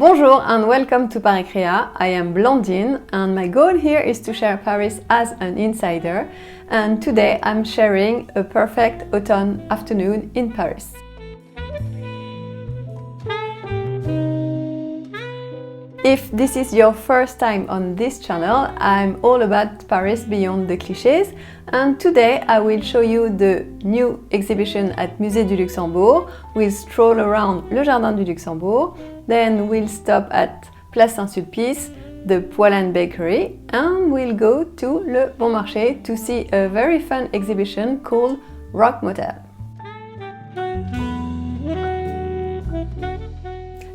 Bonjour and welcome to ParisLikeALocal. I am Blandine and my goal here is to share Paris as an insider, and today I'm sharing a perfect autumn afternoon in Paris. If this is your first time on this channel, I'm all about Paris beyond the clichés, and today I will show you the new exhibition at Musée du Luxembourg. We'll stroll around le Jardin du Luxembourg, then we'll stop at Place Saint-Sulpice, the Poilane Bakery, and we'll go to le Bon Marché to see a very fun exhibition called Rock Motel.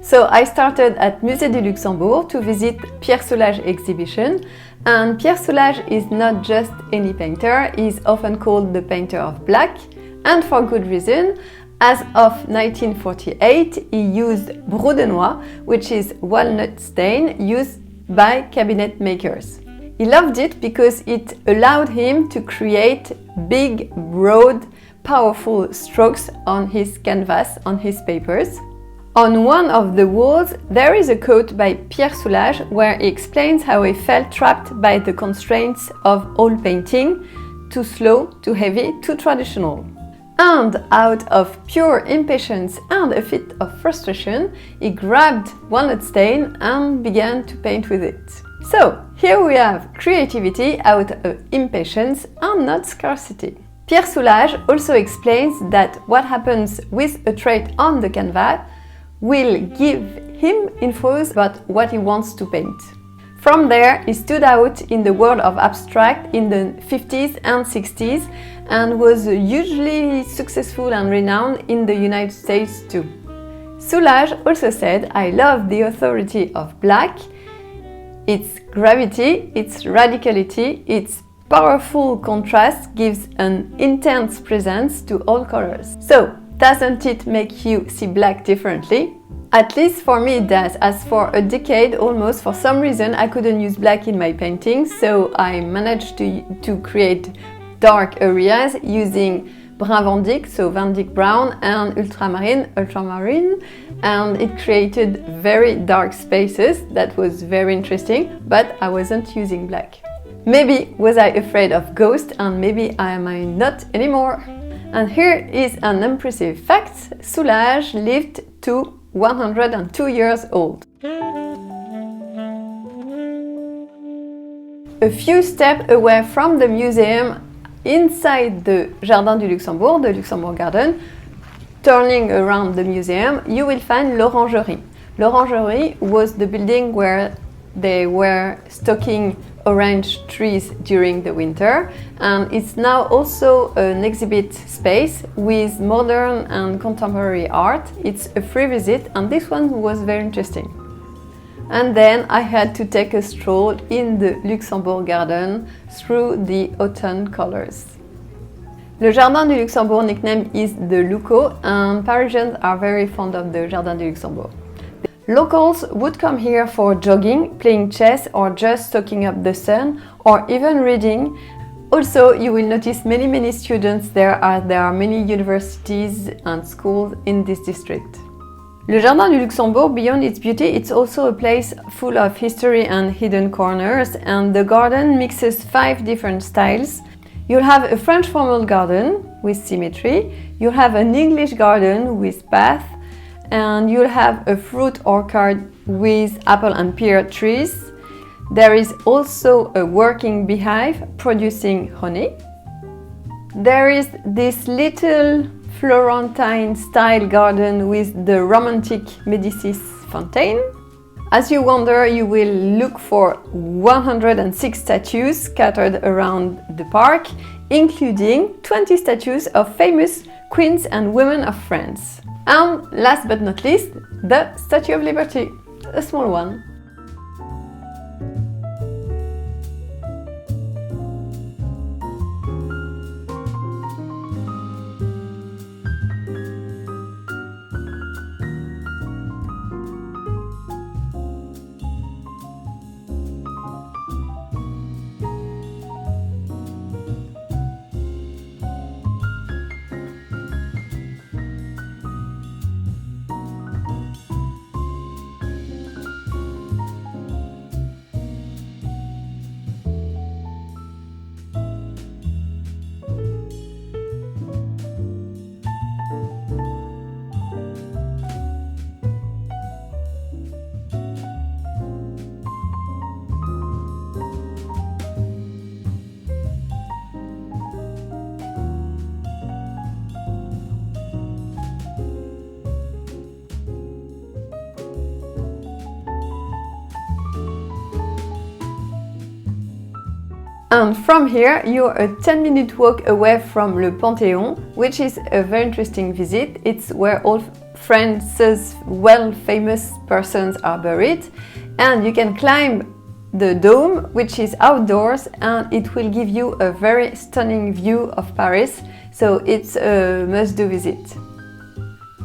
So I started at Musée du Luxembourg to visit Pierre Soulages exhibition, and Pierre Soulages is not just any painter, he's often called the painter of black, and for good reason. As of 1948, he used brou de noix, which is walnut stain used by cabinet makers. He loved it because it allowed him to create big, broad, powerful strokes on his canvas, on his papers. On one of the walls, there is a quote by Pierre Soulages where he explains how he felt trapped by the constraints of oil painting, too slow, too heavy, too traditional. And out of pure impatience and a fit of frustration, he grabbed walnut stain and began to paint with it. So, here we have creativity out of impatience and not scarcity. Pierre Soulages also explains that what happens with a trait on the canvas will give him infos about what he wants to paint. From there, he stood out in the world of abstract in the 50s and 60s and was hugely successful and renowned in the United States too. Soulages also said, "I love the authority of black, its gravity, its radicality, its powerful contrast gives an intense presence to all colors." So, doesn't it make you see black differently? At least for me it does, as for a decade almost, for some reason I couldn't use black in my paintings, so I managed to create dark areas using brun Van Dyck, so Van Dyck brown, and ultramarine, and it created very dark spaces. That was very interesting, but I wasn't using black. Maybe was I afraid of ghosts, and maybe I am not anymore. And here is an impressive fact: Soulages lived to 102 years old. A few steps away from the museum, inside the Jardin du Luxembourg, the Luxembourg Garden, turning around the museum, you will find l'Orangerie. L'Orangerie was the building where they were stocking orange trees during the winter, and it's now also an exhibit space with modern and contemporary art. It's a free visit, and this one was very interesting. And then I had to take a stroll in the Luxembourg Garden through the autumn colors. Le Jardin du Luxembourg nickname is the Luco, and Parisians are very fond of the Jardin du Luxembourg. Locals would come here for jogging, playing chess, or just soaking up the sun, or even reading. Also, you will notice many students there, as there are many universities and schools in this district. Le Jardin du Luxembourg, beyond its beauty, it's also a place full of history and hidden corners, and the garden mixes 5 different styles. You'll have a French formal garden with symmetry, you'll have an English garden with paths, and you'll have a fruit orchard with apple and pear trees. There is also a working beehive producing honey. There is this little Florentine style garden with the romantic Médicis fountain. As you wander, you will look for 106 statues scattered around the park, including 20 statues of famous queens and women of France. And last but not least, the Statue of Liberty, a small one. And from here, you're a 10-minute walk away from Le Panthéon, which is a very interesting visit. It's where all France's well-famous persons are buried, and you can climb the dome, which is outdoors, and it will give you a very stunning view of Paris, so it's a must-do visit.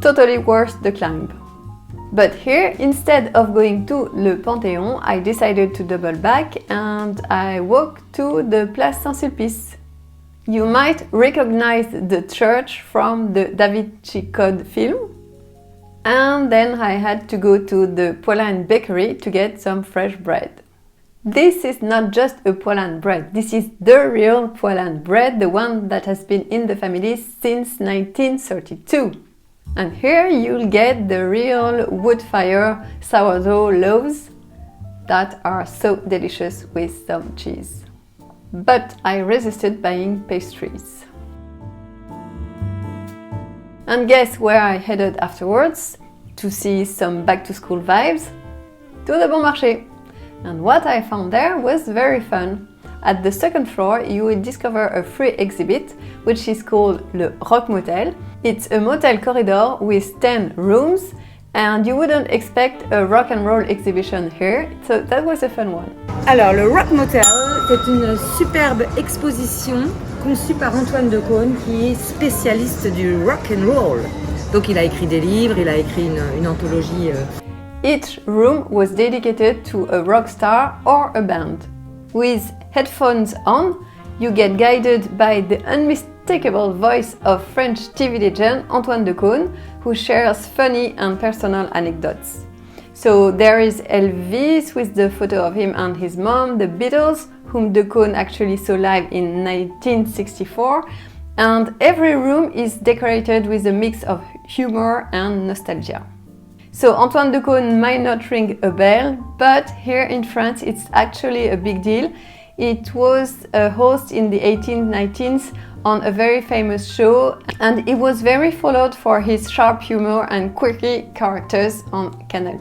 Totally worth the climb. But here, instead of going to Le Panthéon, I decided to double back and I walked to the Place Saint-Sulpice. You might recognize the church from the Da Vinci Code film. And then I had to go to the Poilâne bakery to get some fresh bread. This is not just a Poilâne bread, this is the real Poilâne bread, the one that has been in the family since 1932. And here you'll get the real wood-fire sourdough loaves that are so delicious with some cheese. But I resisted buying pastries. And guess where I headed afterwards? To see some back-to-school vibes? To the Bon Marché. And what I found there was very fun. At the second floor, you will discover a free exhibit, which is called Le Rock Motel. It's a motel corridor with 10 rooms, and you wouldn't expect a rock and roll exhibition here, so that was a fun one. Alors, le Rock Motel, c'est une superbe exposition conçue par Antoine Decaune, qui est spécialiste du rock and roll. Donc, il a écrit des livres, il a écrit une anthologie. Each room was dedicated to a rock star or a band. With headphones on, you get guided by the unmistakable voice of French TV legend Antoine Decaune, who shares funny and personal anecdotes. So there is Elvis with the photo of him and his mom, the Beatles, whom Decaune actually saw live in 1964, and every room is decorated with a mix of humor and nostalgia. So Antoine Decaune might not ring a bell, but here in France it's actually a big deal. It was a host in the 1890s on a very famous show, and it was very followed for his sharp humor and quirky characters on Canal+.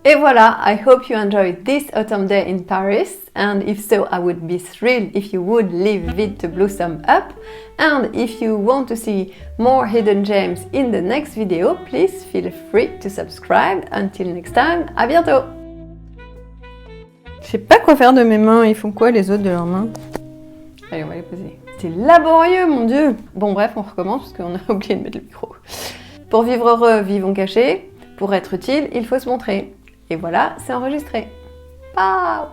Et voilà, I hope you enjoyed this autumn day in Paris, and if so, I would be thrilled if you would leave it to blossom up. And if you want to see more hidden gems in the next video, please feel free to subscribe. Until next time, à bientôt! Je sais pas quoi faire de mes mains, ils font quoi les autres de leurs mains? Allez, on va les poser. C'est laborieux, mon Dieu! Bon bref, on recommence parce qu'on a oublié de mettre le micro. Pour vivre heureux, vivons cachés. Pour être utile, il faut se montrer. Et voilà, c'est enregistré. Ciao!